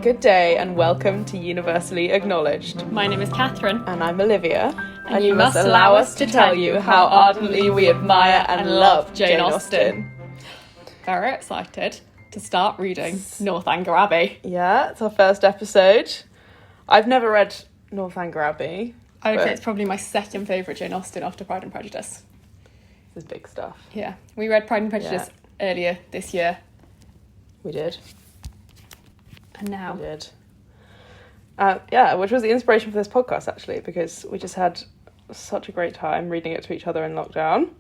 Good day and welcome to Universally Acknowledged. My name is Kathryn. And I'm Olivia. And you must allow us to tell you how ardently we admire and love Jane Austen. Very excited to start reading Northanger Abbey. Yeah, it's our first episode. I've never read Northanger Abbey. I would say it's probably my second favourite Jane Austen after Pride and Prejudice. This is big stuff. Yeah, we read Pride and Prejudice earlier this year. We did. And now. We did. Which was the inspiration for this podcast, actually, because we just had such a great time reading it to each other in lockdown.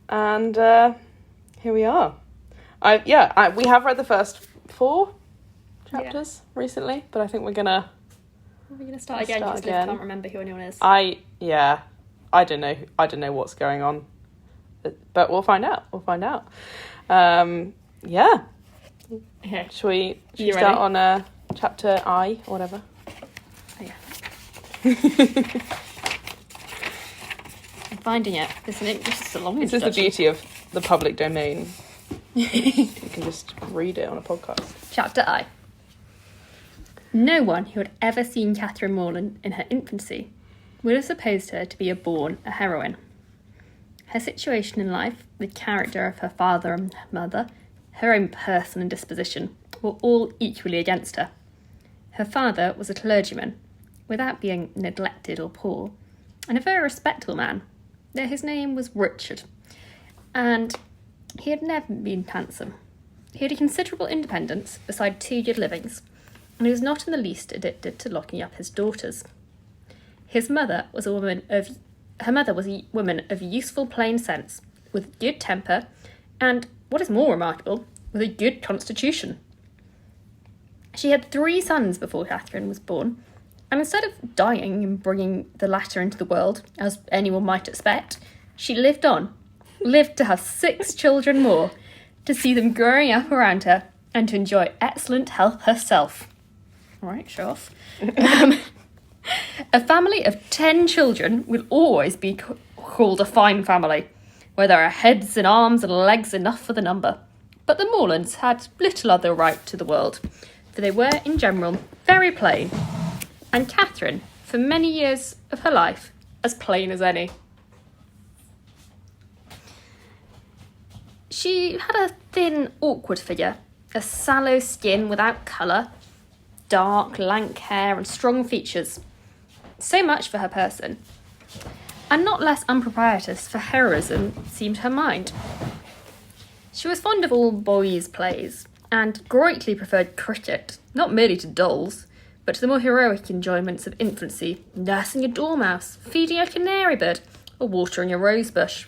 And here we are. We have read the first 4 chapters recently, but I think we're going to... Are we going to start again? Because I can't remember who anyone is. I don't know. I don't know what's going on. But we'll find out. Okay. Should we start on chapter I or whatever? Oh, yeah. I'm finding it. This is a long introduction. This is the beauty of the public domain. You can just read it on a podcast. Chapter I. No one who had ever seen Katherine Morland in her infancy would have supposed her to be born a heroine. Her situation in life, the character of her father and her mother, her own person and disposition were all equally against her. Her father was a clergyman, without being neglected or poor, and a very respectable man, though his name was Richard, and he had never been handsome. He had a considerable independence beside 2 good livings, and he was not in the least addicted to locking up his daughters. Her mother was a woman of useful plain sense, with good temper, and, what is more remarkable, with a good constitution. She had 3 sons before Katherine was born, and instead of dying and bringing the latter into the world, as anyone might expect, she lived to have 6 children more, to see them growing up around her, and to enjoy excellent health herself. All right, show off. A family of 10 children will always be called a fine family, where there are heads and arms and legs enough for the number. But the Morlands had little other right to the world, for they were, in general, very plain, and Katherine, for many years of her life, as plain as any. She had a thin, awkward figure, a sallow skin without colour, dark, lank hair and strong features. So much for her person. And not less unpropitious for heroism seemed her mind. She was fond of all boys' plays, and greatly preferred cricket, not merely to dolls, but to the more heroic enjoyments of infancy, nursing a dormouse, feeding a canary bird, or watering a rose bush.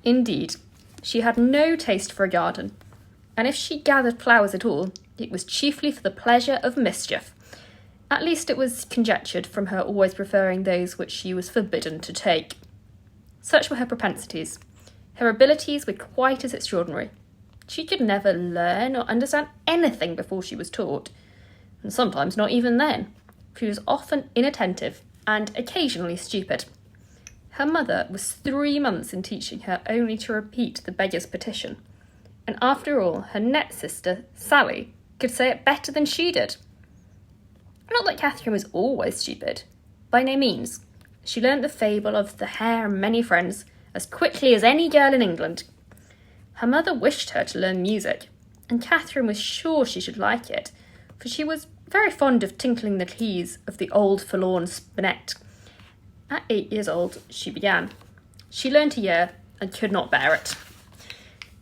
Indeed, she had no taste for a garden, and if she gathered flowers at all, it was chiefly for the pleasure of mischief. At least it was conjectured from her always preferring those which she was forbidden to take. Such were her propensities. Her abilities were quite as extraordinary. She could never learn or understand anything before she was taught, and sometimes not even then. She was often inattentive and occasionally stupid. Her mother was 3 months in teaching her only to repeat the beggar's petition, and after all, her next sister, Sally, could say it better than she did. Not that Katherine was always stupid. By no means. She learnt the fable of the hare and many friends as quickly as any girl in England. Her mother wished her to learn music, and Katherine was sure she should like it, for she was very fond of tinkling the keys of the old forlorn spinet. At 8 years old, she began. She learnt a year and could not bear it.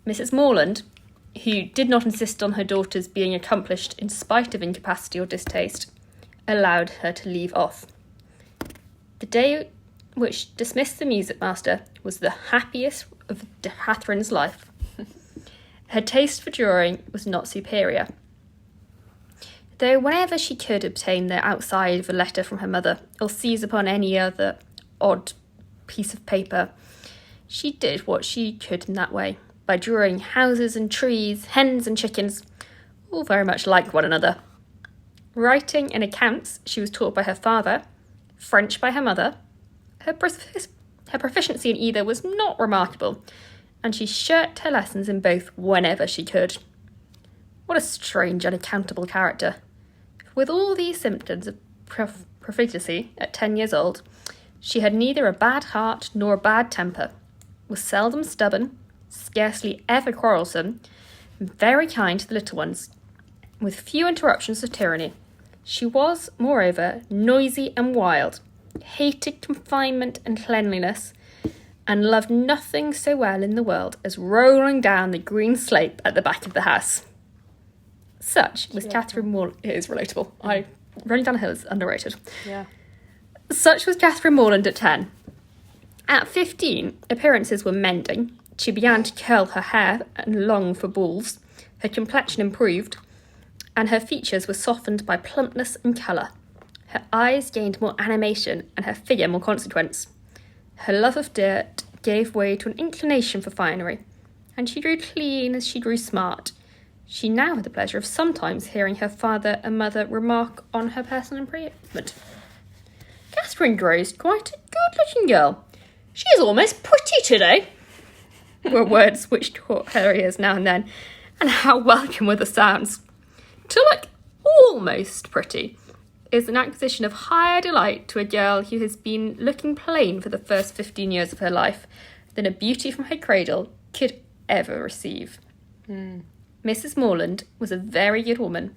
Mrs. Morland, who did not insist on her daughters being accomplished in spite of incapacity or distaste, allowed her to leave off. The day which dismissed the music master was the happiest of Katherine's life. Her taste for drawing was not superior, though whenever she could obtain the outside of a letter from her mother, or seize upon any other odd piece of paper, she did what she could in that way, by drawing houses and trees, hens and chickens, all very much like one another. Writing and accounts she was taught by her father, French by her mother. Her proficiency in either was not remarkable, and she shirked her lessons in both whenever she could. What a strange, unaccountable character. With all these symptoms of profligacy at 10 years old, she had neither a bad heart nor a bad temper, was seldom stubborn, scarcely ever quarrelsome, and very kind to the little ones, with few interruptions of tyranny. She was, moreover, noisy and wild, hated confinement and cleanliness, and loved nothing so well in the world as rolling down the green slope at the back of the house. Such was Kathryn Morland. It is relatable. Rolling down a hill is underrated. Yeah. Such was Kathryn Morland at 10. At 15, appearances were mending. She began to curl her hair and long for balls. Her complexion improved, and her features were softened by plumpness and colour. Her eyes gained more animation, and her figure more consequence. Her love of dirt gave way to an inclination for finery, and she grew clean as she grew smart. She now had the pleasure of sometimes hearing her father and mother remark on her personal improvement. "Katherine grows quite a good-looking girl. She is almost pretty today," were words which caught her ears now and then, and how welcome were the sounds. To look almost pretty is an acquisition of higher delight to a girl who has been looking plain for the first 15 years of her life than a beauty from her cradle could ever receive. Mrs. Morland was a very good woman,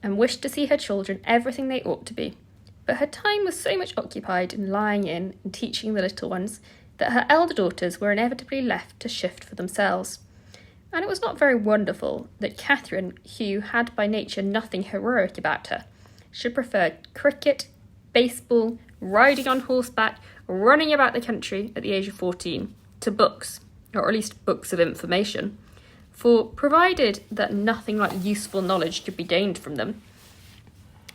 and wished to see her children everything they ought to be, but her time was so much occupied in lying in and teaching the little ones that her elder daughters were inevitably left to shift for themselves. And it was not very wonderful that Katherine, who had by nature nothing heroic about her, should prefer cricket, baseball, riding on horseback, running about the country at the age of 14, to books, or at least books of information. For, provided that nothing like useful knowledge could be gained from them,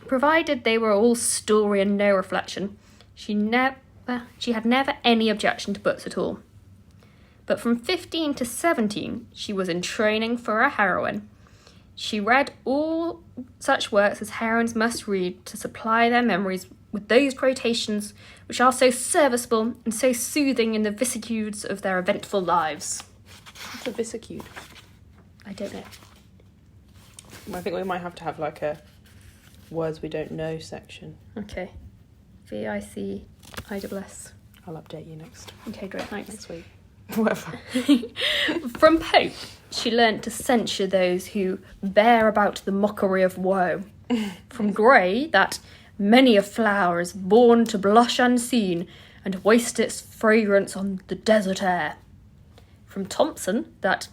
provided they were all story and no reflection, she had never any objection to books at all. But from 15 to 17, she was in training for a heroine. She read all such works as heroines must read to supply their memories with those quotations which are so serviceable and so soothing in the vicissitudes of their eventful lives. What's a vicissitude? I don't know. I think we might have to have like a words we don't know section. Okay. VICISS. I'll update you next Okay, great, thanks. next week. Whatever. From Pope, she learnt to censure those who bear about the mockery of woe. From Gray, that many a flower is born to blush unseen and waste its fragrance on the desert air. From Thomson, that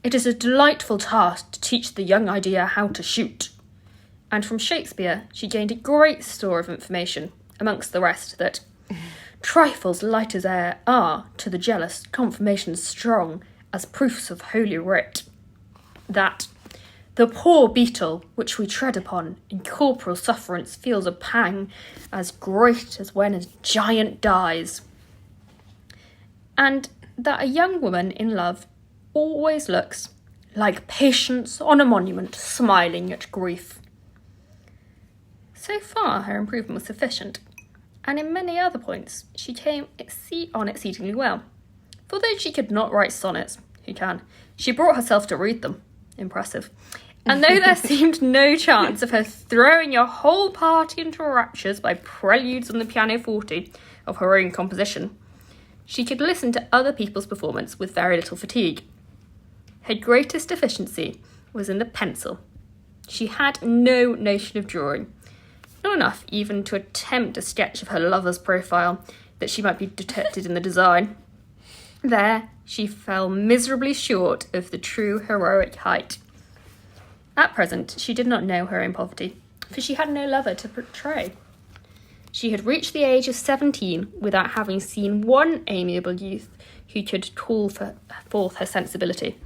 it is a delightful task to teach the young idea how to shoot. And from Shakespeare, she gained a great store of information, amongst the rest, that trifles light as air are, to the jealous, confirmations strong, as proofs of holy writ. That the poor beetle, which we tread upon, in corporal sufferance feels a pang as great as when a giant dies. And that a young woman in love always looks like Patience on a monument smiling at grief. So far her improvement was sufficient, and in many other points she came on exceedingly well. For though she could not write sonnets, who can, she brought herself to read them. Impressive. And though there seemed no chance of her throwing your whole party into raptures by preludes on the pianoforte of her own composition, she could listen to other people's performance with very little fatigue. Her greatest deficiency was in the pencil. She had no notion of drawing, not enough even to attempt a sketch of her lover's profile, that she might be detected in the design. There she fell miserably short of the true heroic height. At present she did not know her own poverty, for she had no lover to portray. She had reached the age of 17 without having seen one amiable youth who could call forth her sensibility,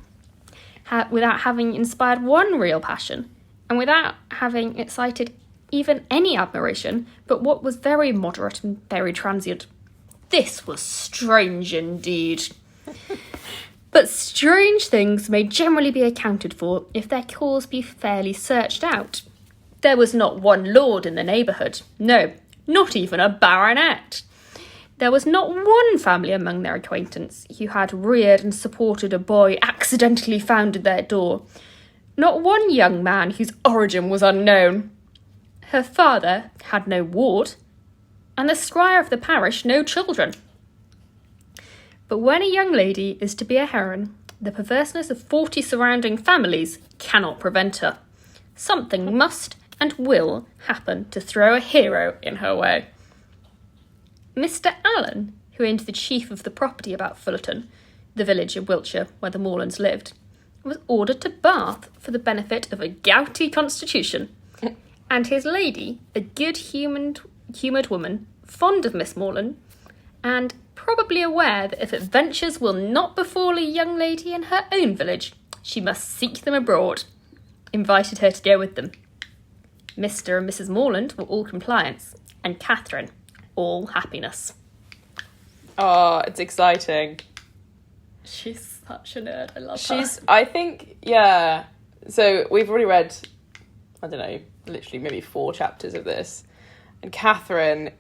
without having inspired one real passion, and without having excited even any admiration but what was very moderate and very transient. This was strange indeed. But strange things may generally be accounted for if their cause be fairly searched out. There was not one lord in the neighbourhood, no, not even a baronet. There was not one family among their acquaintance who had reared and supported a boy accidentally found at their door, not one young man whose origin was unknown. Her father had no ward, and the squire of the parish no children. But when a young lady is to be a heroine, the perverseness of 40 surrounding families cannot prevent her. Something must and will happen to throw a hero in her way. Mr. Allen, who owned the chief of the property about Fullerton, the village in Wiltshire where the Morlands lived, was ordered to Bath for the benefit of a gouty constitution, and his lady, a good-humoured woman, fond of Miss Morland, and probably aware that if adventures will not befall a young lady in her own village, she must seek them abroad, invited her to go with them. Mr. and Mrs. Morland were all compliance, and Katherine all happiness. Oh, it's exciting. She's such a nerd. I love her. I think, yeah. So we've already read, I don't know, literally maybe 4 chapters of this. And Kathryn,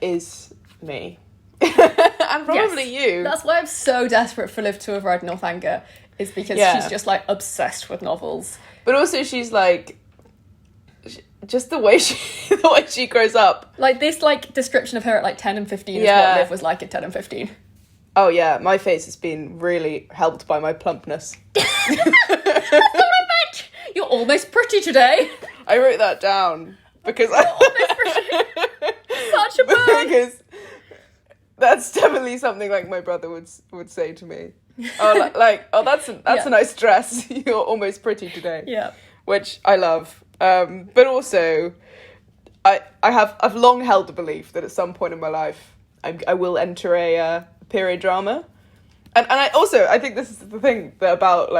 is me. And probably you. That's why I'm so desperate for Liv to have read Northanger, is because she's just, obsessed with novels. But also she's, just the way she grows up. This, description of her at, 10 and 15 is what Liv was like at 10 and 15. Oh, yeah, my face has been really helped by my plumpness. That's not what I meant! You're almost pretty today. I wrote that down because You're almost pretty. Such a bird. Because that's definitely something my brother would say to me. Oh, that's a nice dress. You're almost pretty today. Yeah. Which I love. But also, I've long held the belief that at some point in my life I will enter a period drama, and I think this is the thing about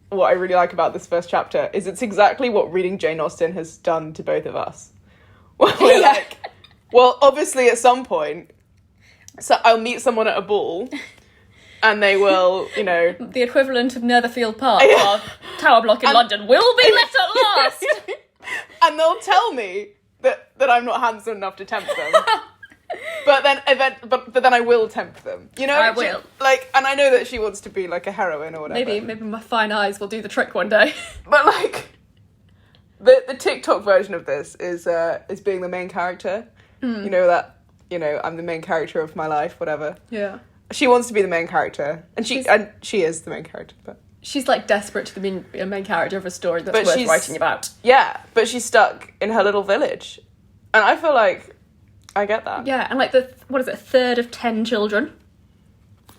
what I really like about this first chapter is it's exactly what reading Jane Austen has done to both of us. We're well, obviously at some point, so I'll meet someone at a ball, and they will, the equivalent of Netherfield Park or Tower Block in London will be let at last. And they'll tell me that I'm not handsome enough to tempt them. But then I will tempt them. I will. And I know that she wants to be a heroine or whatever. Maybe my fine eyes will do the trick one day. But the TikTok version of this is being the main character. You know that I'm the main character of my life, whatever. Yeah. She wants to be the main character, and she is the main character, but she's desperate to be a main character of a story that's worth writing about. Yeah, but she's stuck in her little village, and I feel I get that. Yeah, and a third of 10 children.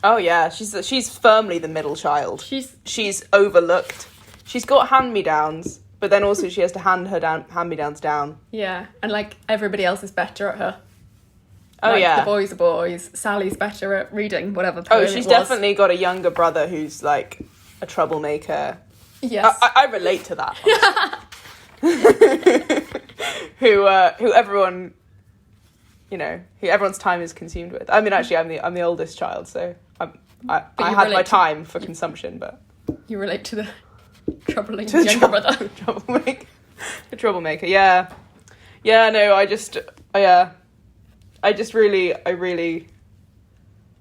Oh yeah, she's firmly the middle child. She's overlooked. She's got hand-me-downs, but then also she has to hand her hand-me-downs down. Yeah, and everybody else is better at her. Oh yeah, the boys are boys. Sally's better at reading whatever. Oh, she's definitely got a younger brother who's a troublemaker. Yes, I relate to that. who everyone, who everyone's time is consumed with. I mean, actually, I'm the oldest child, so I had my time for consumption, but you relate to the troubling younger brother. The troublemaker. Yeah. No, I really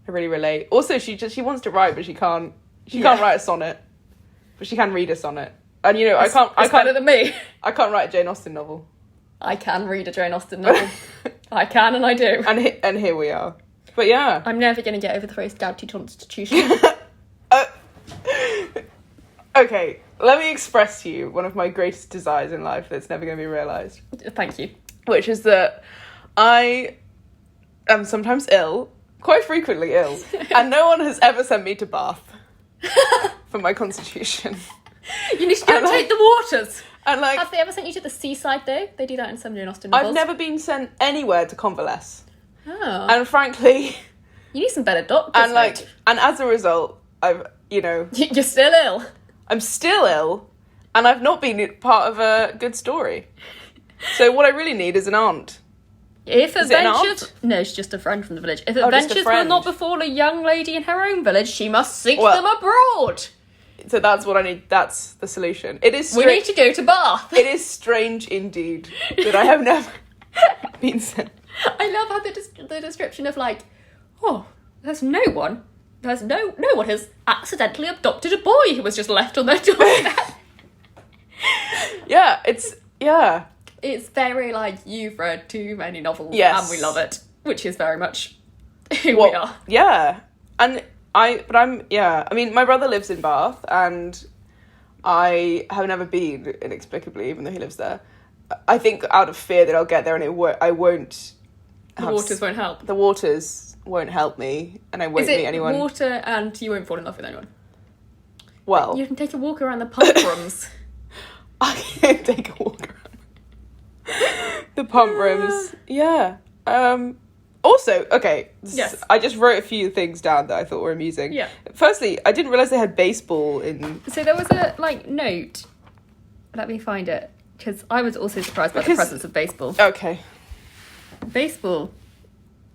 relate. Also, she wants to write, but she can't write a sonnet, but she can read a sonnet. And I can't better than me. I can't write a Jane Austen novel. I can read a Jane Austen novel. I can, and I do. And here we are. But yeah, I'm never going to get over the phrase gouty constitution. Okay, let me express to you one of my greatest desires in life that's never going to be realised. Thank you. Which is that I am sometimes ill, quite frequently ill, and no one has ever sent me to Bath for my constitution. You need to go and take the waters. And have they ever sent you to the seaside though? They do that in some Jane Austen novels. I've never been sent anywhere to convalesce. Oh. And frankly, you need some better doctors. And and as a result, I've you're still ill. I'm still ill, and I've not been part of a good story. So what I really need is an aunt. If adventures... No, she's just a friend from the village. If adventures will not befall a young lady in her own village, she must seek them abroad. So that's what I need. That's the solution. It is. We need to go to Bath. It is strange indeed that I have never been sent. I love how the description of there's no one has accidentally abducted a boy who was just left on their doorstep. Yeah. it's very like, you've read too many novels Yes. and we love it, which is very much who we are. Yeah. And I mean, my brother lives in Bath, and I have never been, inexplicably, even though he lives there. I think out of fear that I'll get there and I won't... The waters won't help. The waters won't help me, and I won't meet anyone. Is it water and you won't fall in love with anyone? Well... You can take a walk around the pump rooms. I can take a walk around the pump rooms. Yeah. Also, okay, Yes. I just wrote a few things down that I thought were amusing. Yeah. Firstly, I didn't realise they had baseball in... So there was a, note. Let me find it. Because I was also surprised by the presence of baseball. Okay. Baseball.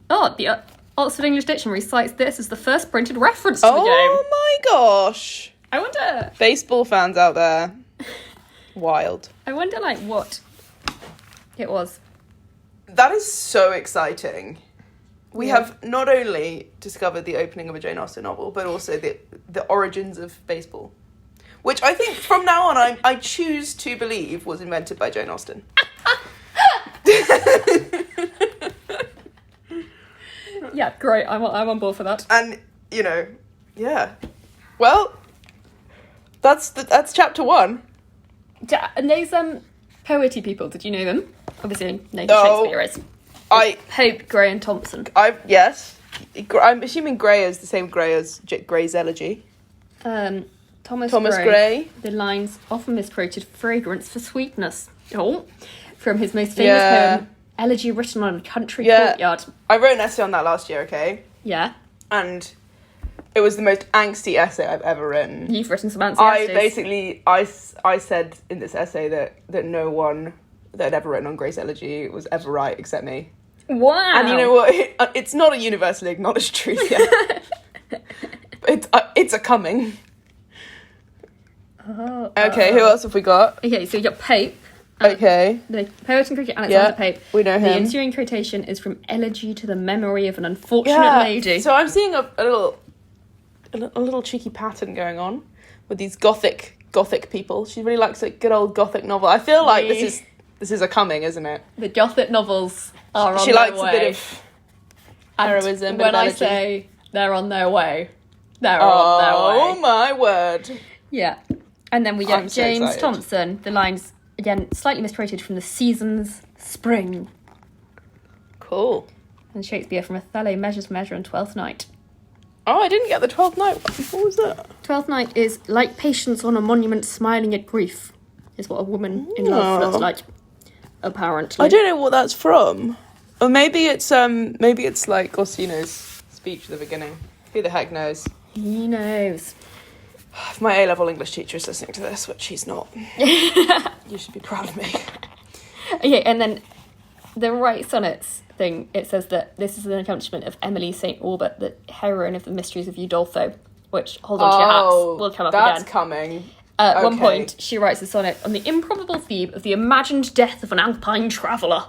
Oh, the Oxford English Dictionary cites this as the first printed reference to the game. Oh my gosh. I wonder... Baseball fans out there. Wild. I wonder, what it was. That is so exciting. We have not only discovered the opening of a Jane Austen novel, but also the origins of baseball. Which I think from now on I choose to believe was invented by Jane Austen. Yeah, great. I'm on board for that. And, yeah. Well, that's chapter 1. And those poety people, did you know them? Obviously, know who Oh. Shakespeare is. I Pope, Gray and Thompson. yes. I'm assuming Gray is the same Gray as Gray's Elegy. Thomas Gray. The lines often misquoted fragrance for sweetness. Oh, from his most famous poem, Elegy Written on a Country Courtyard. I wrote an essay on that last year, okay? Yeah. And it was the most angsty essay I've ever written. You've written some angsty essays. I said in this essay that no one that had ever written on Gray's Elegy was ever right except me. Wow. And you know what? It's not a universally acknowledged truth yet. It's a coming. Okay, who else have we got? Okay, so you got Pope. Okay. The poet and cricket Alexander Pope. We know him. The ensuing quotation is from Elegy to the Memory of an Unfortunate Lady. So I'm seeing a little cheeky pattern going on with these gothic people. She really likes a good old gothic novel. I feel like this is a coming, isn't it? The gothic novels are on their way. She likes a bit of heroism. When I say they're on their way, they're on their way. Oh my word. Yeah. And then we get I'm so James excited. Thompson. The lines, again, slightly misquoted from The Seasons, Spring. Cool. And Shakespeare from Othello, Measures, Measure and Twelfth Night. Oh, I didn't get the 12th night. What was that? Twelfth Night is like patience on a monument smiling at grief, is what a woman in love looks like, apparently. I don't know what that's from. Or maybe it's like Orsino's speech at the beginning. Who the heck knows? He knows. If my A-level English teacher is listening to this, which he's not, you should be proud of me. Okay, and then the Right Sonnets thing, it says that this is an accomplishment of Emily St. Aubert, the heroine of the Mysteries of Udolpho, which, hold on to your hats, will come up that's again. coming. At one point, she writes a sonnet on the improbable theme of the imagined death of an alpine traveller.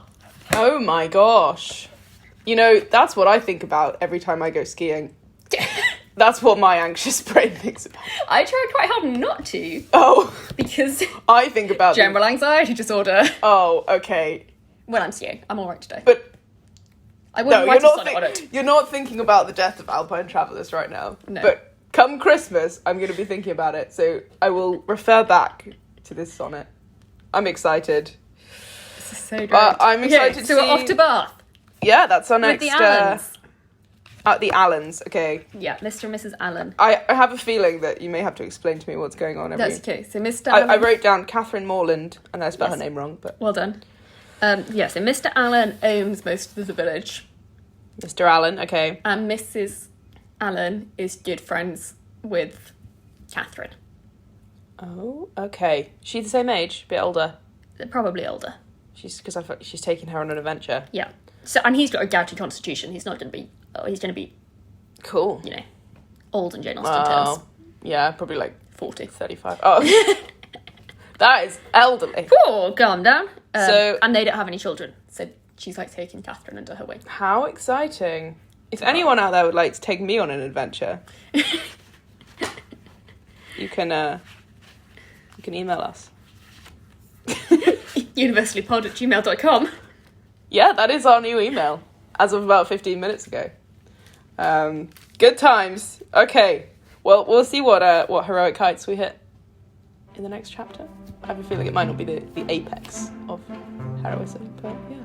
Oh my gosh. That's what I think about every time I go skiing. That's what my anxious brain thinks about. I tried quite hard not to. Oh. Because I think about general anxiety disorder. Oh, okay. When I'm skiing, I'm alright today. But I wouldn't write a sonnet on it. You're not thinking about the death of alpine travellers right now. No. But come Christmas, I'm going to be thinking about it. So I will refer back to this sonnet. I'm excited. This is so great. I'm excited to so see... we're off to Bath. Yeah, that's our next... With the Allens. The Allens, okay. Yeah, Mr. and Mrs. Allen. I have a feeling that you may have to explain to me what's going on. That's okay. So Mr. Allen... I wrote down Kathryn Morland, and I spelled her name wrong, but... Well done. So Mr. Allen owns most of the village. Mr. Allen, okay. And Mrs. Allen is good friends with Katherine. Oh, okay. She's the same age, a bit older. They're probably older. Because I thought she's taking her on an adventure. Yeah. So, and he's got a gouty constitution. He's not going to be... Oh, he's going to be... Cool. Old in Jane Austen terms. Yeah, probably like 40. 35. Oh. That is elderly. Oh, calm down. And they don't have any children. So she's like taking Katherine under her wing. How exciting. If anyone out there would like to take me on an adventure, you can email us. universallypod@gmail.com. Yeah, that is our new email, as of about 15 minutes ago. Good times. Okay, well, we'll see what heroic heights we hit in the next chapter. I have a feeling it might not be the apex of heroism, but yeah.